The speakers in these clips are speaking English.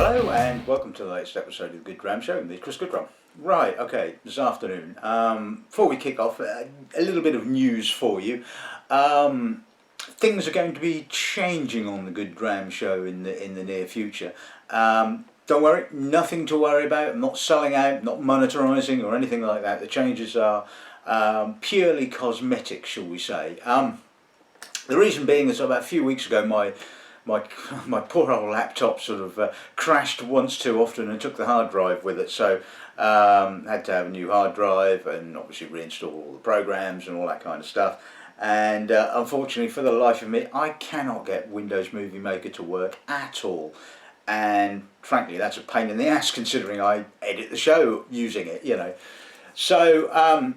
Hello and welcome to the latest episode of the Good Dram Show. Me, Chris Goodrum. Right, okay, this afternoon. Before we kick off, a little bit of news for you. Things are going to be changing on the Good Dram Show in the near future. Don't worry, nothing to worry about. I'm not selling out, not monetizing or anything like that. The changes are purely cosmetic, shall we say. The reason being is about a few weeks ago my poor old laptop sort of crashed once too often and took the hard drive with it, so had to have a new hard drive and obviously reinstall all the programs and all that kind of stuff. And unfortunately, for the life of me, I cannot get Windows Movie Maker to work at all. And frankly, that's a pain in the ass considering I edit the show using it, you know. So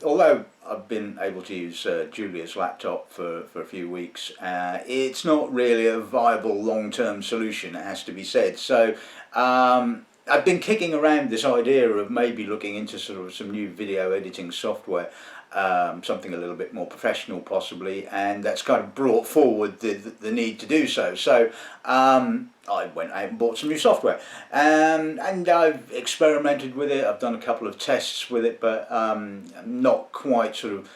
although I've been able to use Julia's laptop for a few weeks, it's not really a viable long-term solution, it has to be said. So I've been kicking around this idea of maybe looking into sort of some new video editing software, something a little bit more professional possibly, and that's kind of brought forward the need to do so. So I went out and bought some new software, and I've experimented with it. I've done a couple of tests with it, but not quite sort of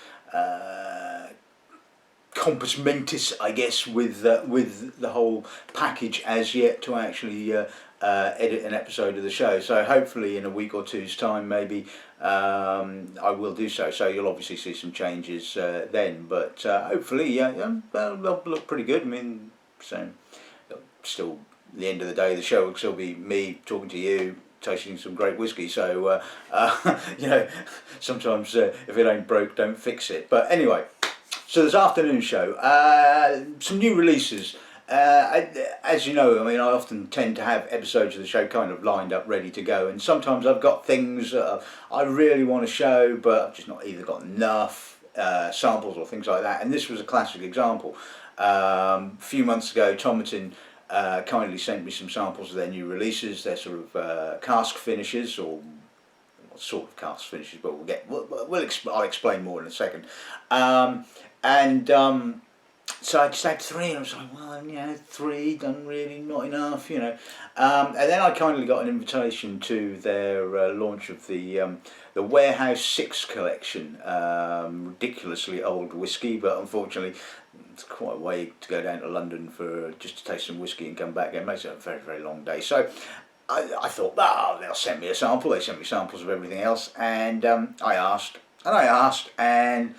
compos mentis, I guess, with the whole package as yet to actually edit an episode of the show. So hopefully in a week or two's time maybe I will do so. So you'll obviously see some changes then, but hopefully they'll look pretty good. I mean, so still at the end of the day the show will still be me talking to you, tasting some great whiskey, so you know, sometimes if it ain't broke, don't fix it. But anyway, so this afternoon show, some new releases. As you know, I mean, I often tend to have episodes of the show kind of lined up, ready to go, and sometimes I've got things I really want to show, but I've just not either got enough samples or things like that, and this was a classic example. A few months ago, Tomatin kindly sent me some samples of their new releases. They're sort of cask finishes, or sort of cask finishes, but I'll explain more in a second. So I just had three, and I was like, well, you know, three done really not enough, you know. And then I kindly got an invitation to their launch of the Warehouse 6 collection, ridiculously old whiskey, but unfortunately it's quite a way to go down to London for just to taste some whiskey and come back. It makes it a very, very long day. So I thought, they'll send me a sample. They sent me samples of everything else, and I asked, and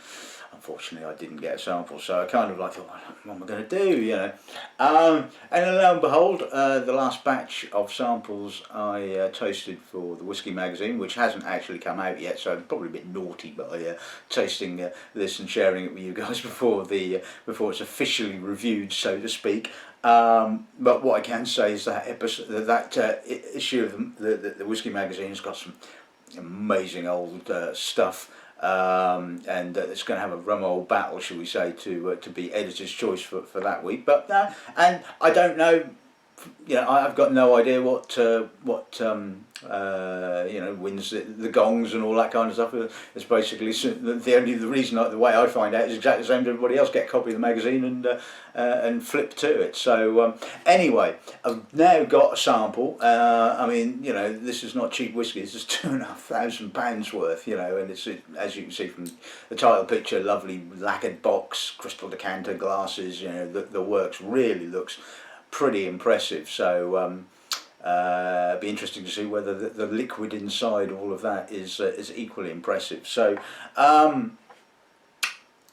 unfortunately I didn't get a sample, so I kind of like thought, what am I going to do, you know. And lo and behold, the last batch of samples I tasted for the Whiskey magazine, which hasn't actually come out yet, so I'm probably a bit naughty by tasting this and sharing it with you guys before it's officially reviewed, so to speak. But what I can say is that issue of the Whiskey magazine has got some amazing old stuff. And it's going to have a rum old battle, shall we say, to be editor's choice for that week. But and I don't know, you know, I've got no idea what you know, wins the gongs and all that kind of stuff. It's basically the way I find out is exactly the same as everybody else. Get a copy of the magazine and flip to it. So anyway, I've now got a sample. I mean, you know, this is not cheap whiskey. This is £2,500 worth, you know, and it's, as you can see from the title picture, lovely lacquered box, crystal decanter glasses. You know, the works really looks pretty impressive. So be interesting to see whether the liquid inside all of that is equally impressive. So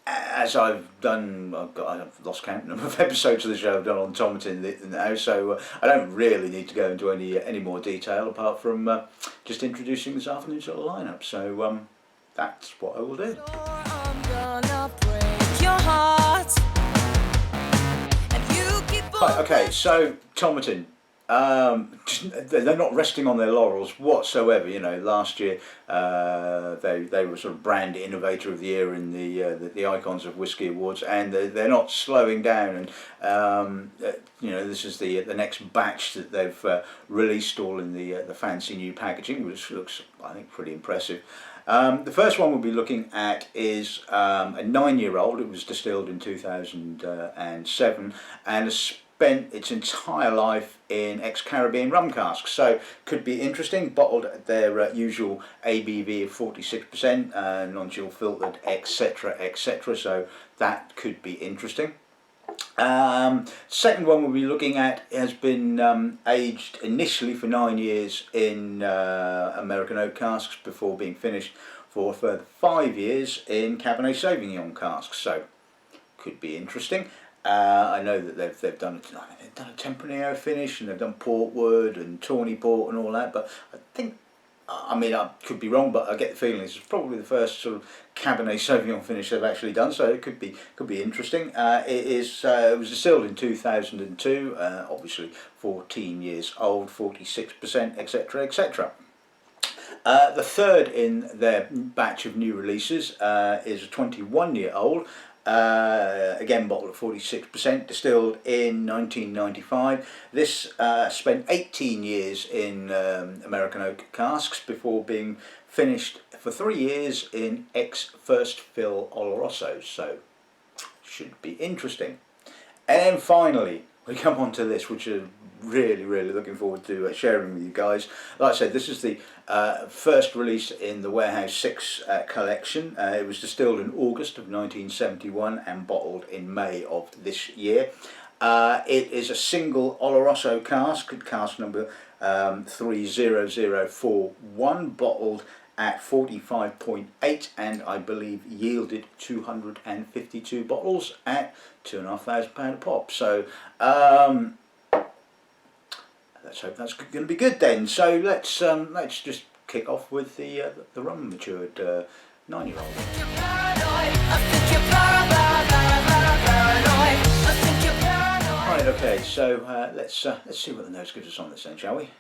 as I've done, I've lost count number of episodes of the show I've done on Tomatin now, so I don't really need to go into any more detail apart from just introducing this afternoon's little lineup. So that's what I will do. Right, okay, so Tomatin. They're not resting on their laurels whatsoever. You know, last year they were sort of brand innovator of the year in the Icons of Whiskey Awards, and they're not slowing down. And you know, this is the next batch that they've released, all in the fancy new packaging, which looks, I think, pretty impressive. The first one we'll be looking at is a 9-year-old. It was distilled in 2007, and spent its entire life in ex-Caribbean rum casks, so could be interesting. Bottled at their usual ABV of 46%, non-chill filtered, etc, etc, so that could be interesting. Second one we'll be looking at has been aged initially for 9 years in American oak casks before being finished for a further 5 years in Cabernet Sauvignon casks, so could be interesting. I know that they've done a Tempranillo finish, and they've done Portwood and Tawny Port and all that, but I think, I mean, I could be wrong, but I get the feeling this is probably the first sort of Cabernet Sauvignon finish they've actually done, so it could be interesting. It was distilled in 2002, obviously 14 years old, 46%, etc, etc. The third in their batch of new releases is a 21-year-old. Again bottled at 46%, distilled in 1995. This spent 18 years in American oak casks before being finished for 3 years in ex-first fill Oloroso, so should be interesting. And finally we come on to this, which is really looking forward to sharing with you guys. Like I said, this is the first release in the Warehouse 6 collection. It was distilled in August of 1971 and bottled in May of this year. It is a single Oloroso cask, cask number 30041, bottled at 45.8, and I believe yielded 252 bottles at £2,500 a pop. So let's hope that's going to be good then. So let's just kick off with the rum matured 9-year-old. Right, okay. So let's see what the nose gives us on this then, shall we?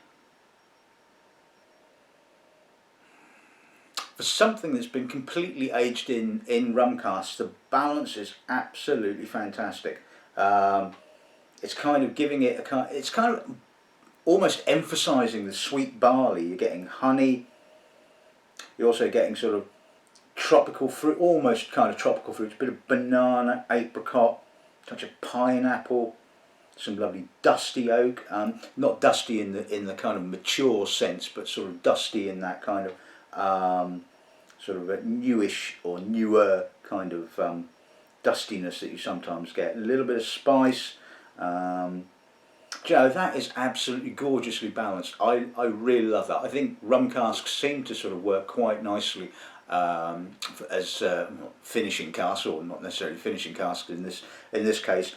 For something that's been completely aged in rum casks, the balance is absolutely fantastic. It's kind of giving it it's kind of almost emphasising the sweet barley. You're getting honey. You're also getting sort of tropical fruit, almost kind of tropical fruits. A bit of banana, apricot, touch of pineapple, some lovely dusty oak. Not dusty in the kind of mature sense, but sort of dusty in that kind of sort of a newish or newer kind of dustiness that you sometimes get. A little bit of spice. Joe, that is absolutely gorgeously balanced. I really love that. I think rum casks seem to sort of work quite nicely as finishing casks, or not necessarily finishing casks in this case.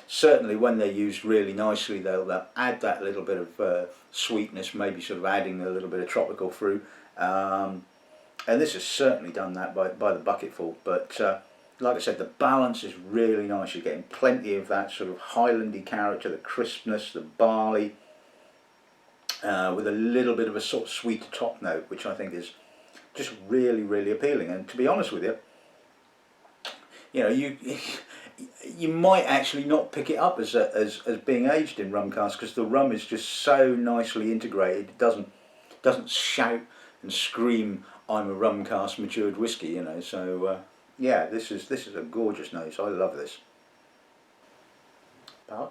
Certainly when they're used really nicely, they'll add that little bit of sweetness, maybe sort of adding a little bit of tropical fruit. And this has certainly done that by the bucketful. But like I said, the balance is really nice. You're getting plenty of that sort of highlandy character, the crispness, the barley, with a little bit of a sort of sweet top note, which I think is just really appealing. And to be honest with you, you know, you might actually not pick it up as being aged in rum casks, because the rum is just so nicely integrated. It doesn't shout and scream, "I'm a rum cask matured whiskey," you know. So yeah, this is a gorgeous nose. I love this. Palate.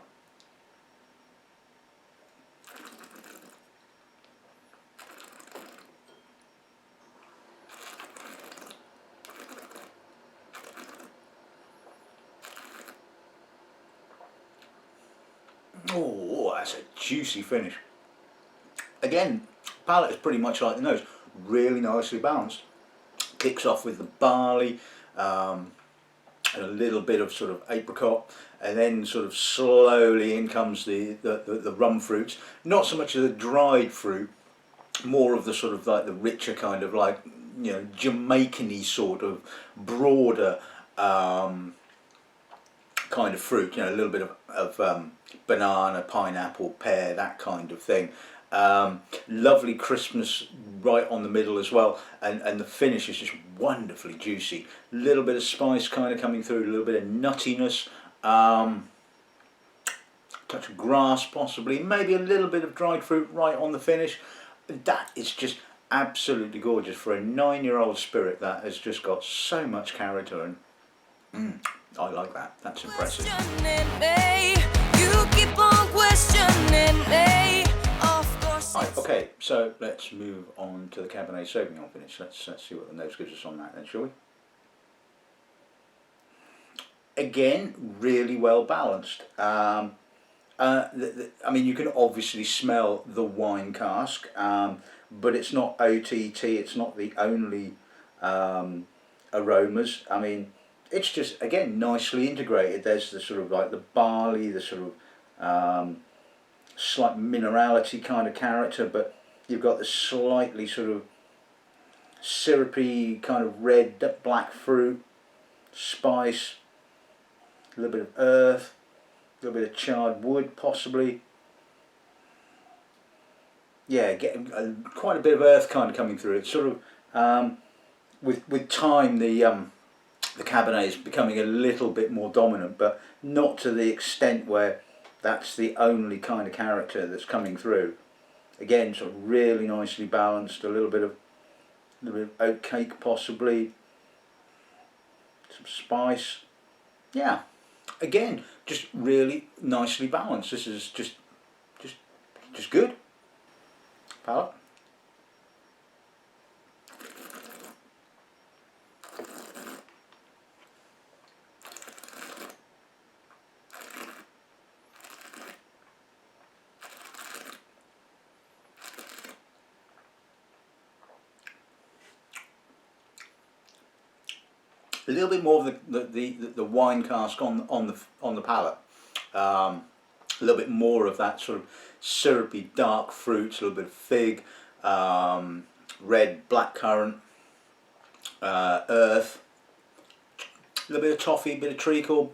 Oh, that's a juicy finish. Again, palate is pretty much like the nose, really nicely balanced. Kicks off with the barley, and a little bit of sort of apricot, and then sort of slowly in comes the rum fruits. Not so much of the dried fruit, more of the sort of like the richer kind of like, you know, Jamaican-y sort of broader kind of fruit. You know, a little bit of banana, pineapple, pear, that kind of thing. Lovely crispness right on the middle as well, and the finish is just wonderfully juicy. A little bit of spice kind of coming through, a little bit of nuttiness, touch of grass possibly, maybe a little bit of dried fruit right on the finish. That is just absolutely gorgeous for a 9-year-old spirit. That has just got so much character, and I like that. That's impressive. You keep on questioning me. Of course. Right, okay, so let's move on to the Cabernet Sauvignon finish. Let's see what the nose gives us on that then, shall we? Again, really well balanced. I mean, you can obviously smell the wine cask, but it's not OTT, it's not the only aromas. I mean, it's just, again, nicely integrated. There's the sort of like the barley, the sort of slight minerality kind of character, but you've got the slightly sort of syrupy kind of red, black fruit, spice, a little bit of earth, a little bit of charred wood possibly. Yeah, getting quite a bit of earth kind of coming through. It's sort of, with time, the Cabernet is becoming a little bit more dominant, but not to the extent where that's the only kind of character that's coming through. Again, sort of really nicely balanced, a little bit of oat cake possibly, some spice. Yeah, again, just really nicely balanced. This is just good. Palate. A little bit more of the wine cask on the palate. A little bit more of that sort of syrupy dark fruits, a little bit of fig, red blackcurrant, earth, a little bit of toffee, a bit of treacle.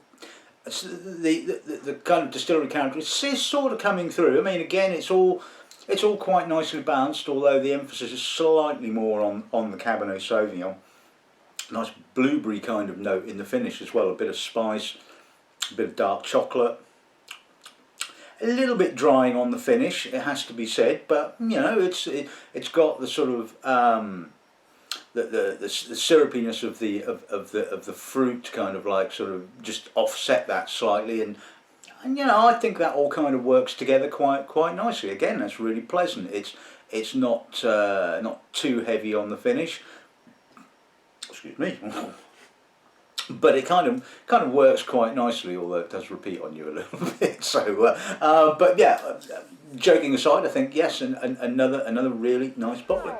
The kind of distillery character is sort of coming through. I mean, again, it's all quite nicely balanced, although the emphasis is slightly more on the Cabernet Sauvignon. Nice blueberry kind of note in the finish as well, a bit of spice, a bit of dark chocolate. A little bit drying on the finish, it has to be said, but you know, it's got the sort of the syrupiness of the fruit kind of like sort of just offset that slightly, and you know, I think that all kind of works together quite nicely. Again, that's really pleasant. It's not too heavy on the finish. Excuse me. But it kind of works quite nicely, although it does repeat on you a little bit. So, but yeah, joking aside, I think yes, and another really nice bottling.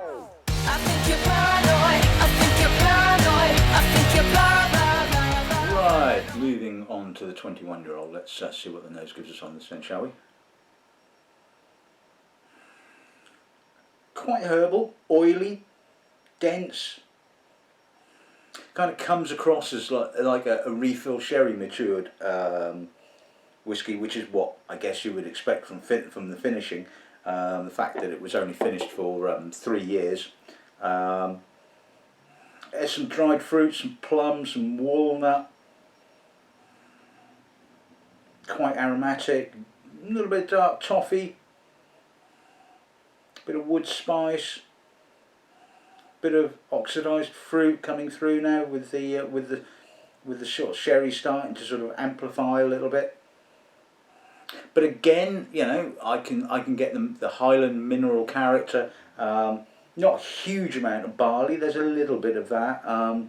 I think you're paranoid. I think you're paranoid. I think you're paranoid. Right, moving on to the 21-year-old. Let's see what the nose gives us on this then, shall we? Quite herbal, oily, dense. Kind of comes across as like a refill sherry matured whiskey, which is what I guess you would expect from the finishing. The fact that it was only finished for 3 years. There's some dried fruit, some plums, some walnut. Quite aromatic. A little bit of dark toffee. A bit of wood spice. Bit of oxidized fruit coming through now with the sort of sherry starting to sort of amplify a little bit. But again, you know, I can get the Highland mineral character. Not a huge amount of barley. There's a little bit of that. A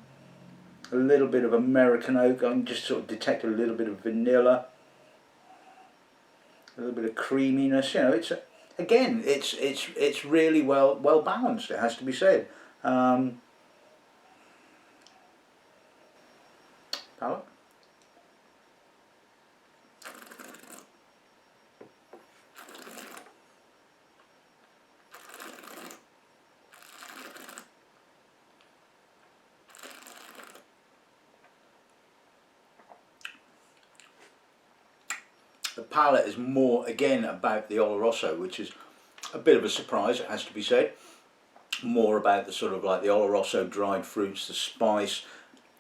little bit of American oak. I can just sort of detect a little bit of vanilla. A little bit of creaminess. You know, it's really well balanced. It has to be said. Palate. The palate is more again about the Oloroso, which is a bit of a surprise, it has to be said. More about the sort of like the Oloroso dried fruits, the spice.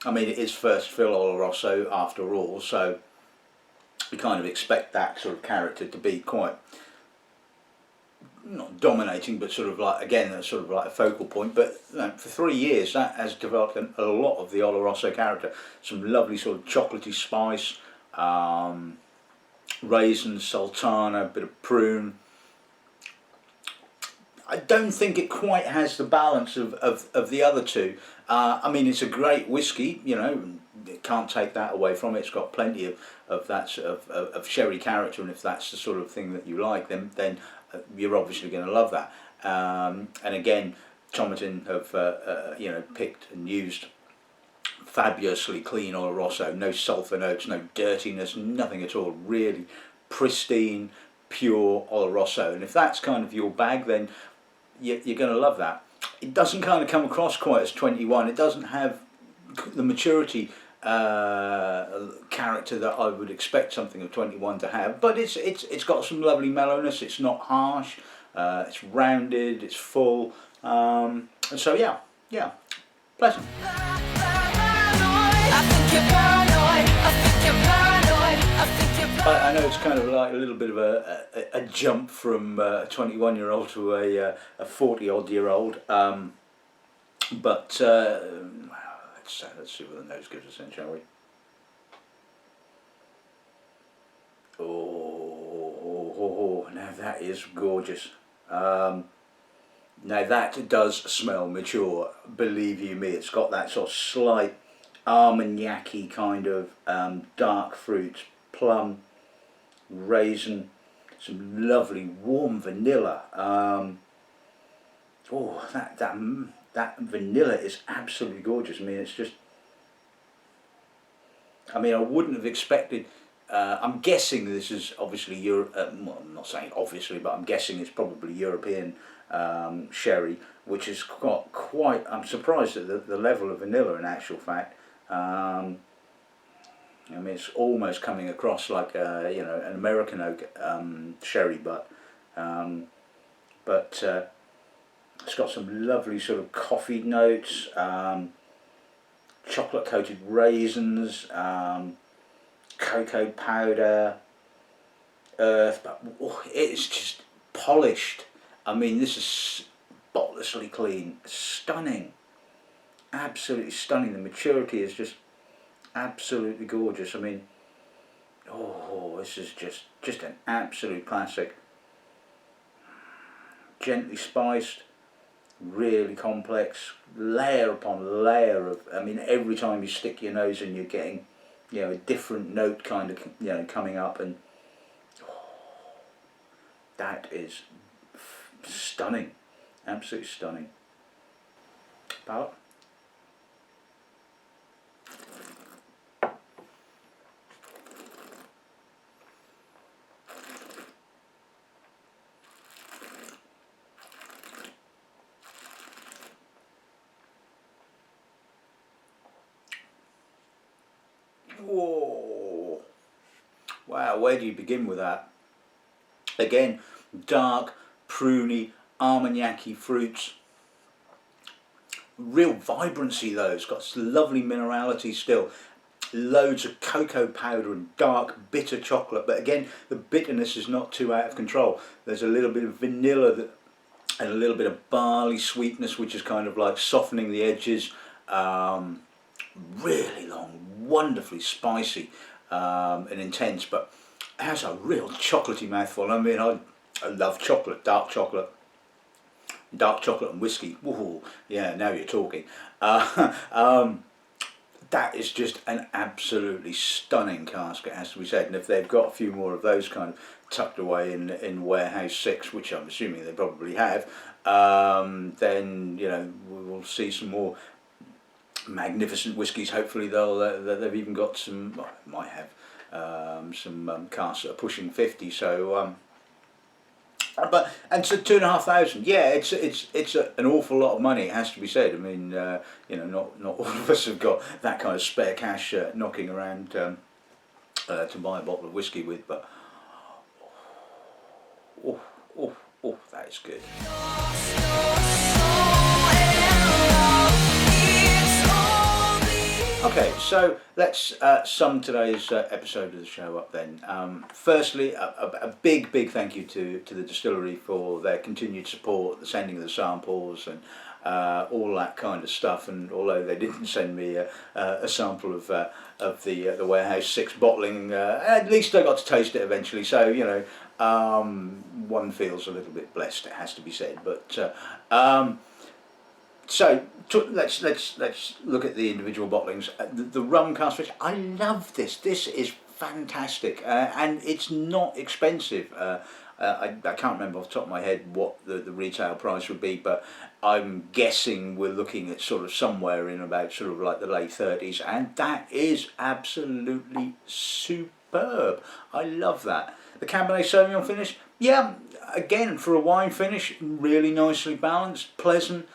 I mean, it is first fill Oloroso after all, so you kind of expect that sort of character to be quite, not dominating, but sort of like, again, a sort of like a focal point. But you know, for 3 years that has developed a lot of the Oloroso character. Some lovely sort of chocolatey spice, raisins, sultana, a bit of prune. I don't think it quite has the balance of the other two. I mean, it's a great whiskey, you know, can't take that away from it. It's got plenty of that sort of sherry character, and if that's the sort of thing that you like, then you're obviously going to love that. And again, Tomatin have you know, picked and used fabulously clean Oloroso, no sulphur notes, no dirtiness, nothing at all. Really pristine, pure Oloroso, and if that's kind of your bag, then you're going to love that. It doesn't kind of come across quite as 21. It doesn't have the maturity character that I would expect something of 21 to have, but it's got some lovely mellowness. It's not harsh. It's rounded. It's full. And so yeah, pleasant. I know it's kind of like a little bit of a jump from a 21-year-old to a 40-odd-year-old, but let's see what the nose gives us then, shall we? Oh, now that is gorgeous. Now that does smell mature, believe you me. It's got that sort of slight armagnac-y kind of dark fruits, plum, raisin, some lovely warm vanilla. Oh, that vanilla is absolutely gorgeous. I mean, it's just, I mean, I wouldn't have expected. I'm guessing this is obviously well, I'm not saying obviously, but I'm guessing it's probably European sherry, which has got quite. I'm surprised at the level of vanilla in actual fact. I mean, it's almost coming across like you know, an American oak sherry, but it's got some lovely sort of coffee notes, chocolate coated raisins, cocoa powder, earth, but it's just polished. I mean, this is spotlessly clean, stunning, absolutely stunning. The maturity is just absolutely gorgeous. I mean, oh, this is just an absolute classic. Gently spiced, really complex, layer upon layer of, I mean, every time you stick your nose in, you're getting, you know, a different note kind of, you know, coming up, and that is stunning, absolutely stunning. Palate? Whoa! Wow, where do you begin with that? Again, dark, pruny, armagnac-y fruits. Real vibrancy though, it's got lovely minerality still. Loads of cocoa powder and dark, bitter chocolate, but again, the bitterness is not too out of control. There's a little bit of vanilla and a little bit of barley sweetness, which is kind of like softening the edges. Really long, wonderfully spicy and intense, but it has a real chocolatey mouthful. I mean, I love chocolate, dark chocolate and whiskey. Ooh, yeah, now you're talking. That is just an absolutely stunning cask, it has to be said. And if they've got a few more of those kind of tucked away in Warehouse 6, which I'm assuming they probably have, then, you know, we will see some more magnificent whiskies. Hopefully they've even got some, well, might have some casks that are pushing 50. So and so 2,500. Yeah, it's an awful lot of money. It has to be said. I mean, you know, not all of us have got that kind of spare cash knocking around to buy a bottle of whiskey with. But oh, that is good. Okay, so let's sum today's episode of the show up then. Firstly, a big thank you to the distillery for their continued support, the sending of the samples, and all that kind of stuff. And although they didn't send me a sample of the Warehouse 6 bottling, at least I got to taste it eventually. So one feels a little bit blessed, it has to be said. But let's look at the individual bottlings. The rum cask fish, I love this. This is fantastic, and it's not expensive. I can't remember off the top of my head what the retail price would be, but I'm guessing we're looking at sort of somewhere in about sort of like the late 30s, and that is absolutely superb. I love that. The Cabernet Sauvignon finish, yeah, again for a wine finish, really nicely balanced, pleasant,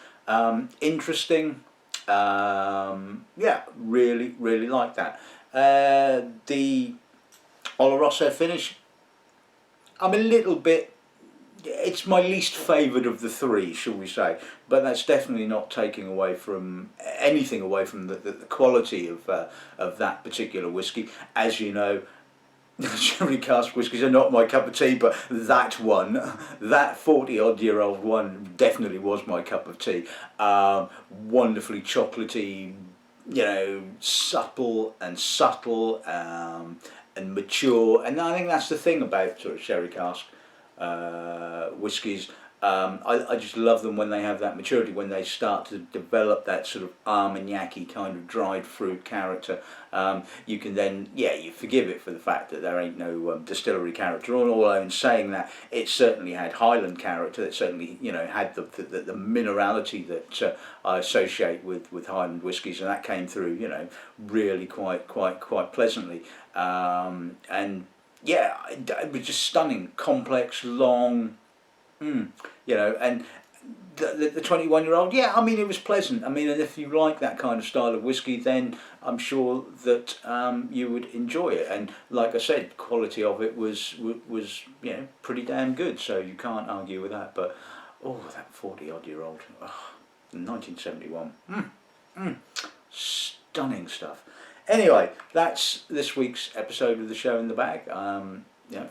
interesting. Yeah, really like that. The Oloroso finish, I'm a little bit, it's my least favoured of the three, shall we say, but that's definitely not taking away from anything away from the quality of that particular whiskey. As you know, sherry cask whiskies are not my cup of tea, but that one, that 40-odd-year-old one, definitely was my cup of tea. Wonderfully chocolatey, subtle and mature, and I think that's the thing about sort of sherry cask whiskies. I just love them when they have that maturity, when they start to develop that sort of Armagnac-y kind of dried fruit character. You can then, you forgive it for the fact that there ain't no distillery character on, although in saying that, it certainly had Highland character. It certainly, had the minerality that I associate with Highland whiskies, and that came through, really quite pleasantly. And yeah, it was just stunning, complex, long. And the 21-year-old, yeah, I mean, it was pleasant. I mean, and if you like that kind of style of whiskey, then I'm sure that you would enjoy it. And like I said, quality of it was pretty damn good. So you can't argue with that. But that 40-odd-year-old, 1971, stunning stuff. Anyway, that's this week's episode of the Show in the Bag.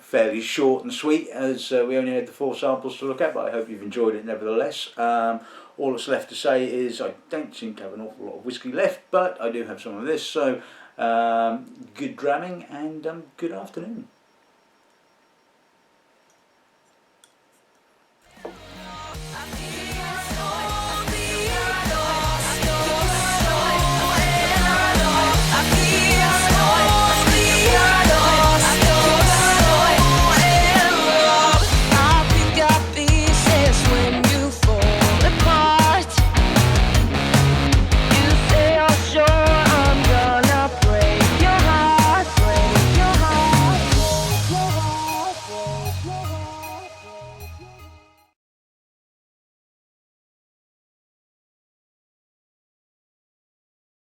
Fairly short and sweet, as we only had the 4 samples to look at, but I hope you've enjoyed it nevertheless. All that's left to say is I don't seem to have an awful lot of whiskey left, but I do have some of this, so good dramming and good afternoon.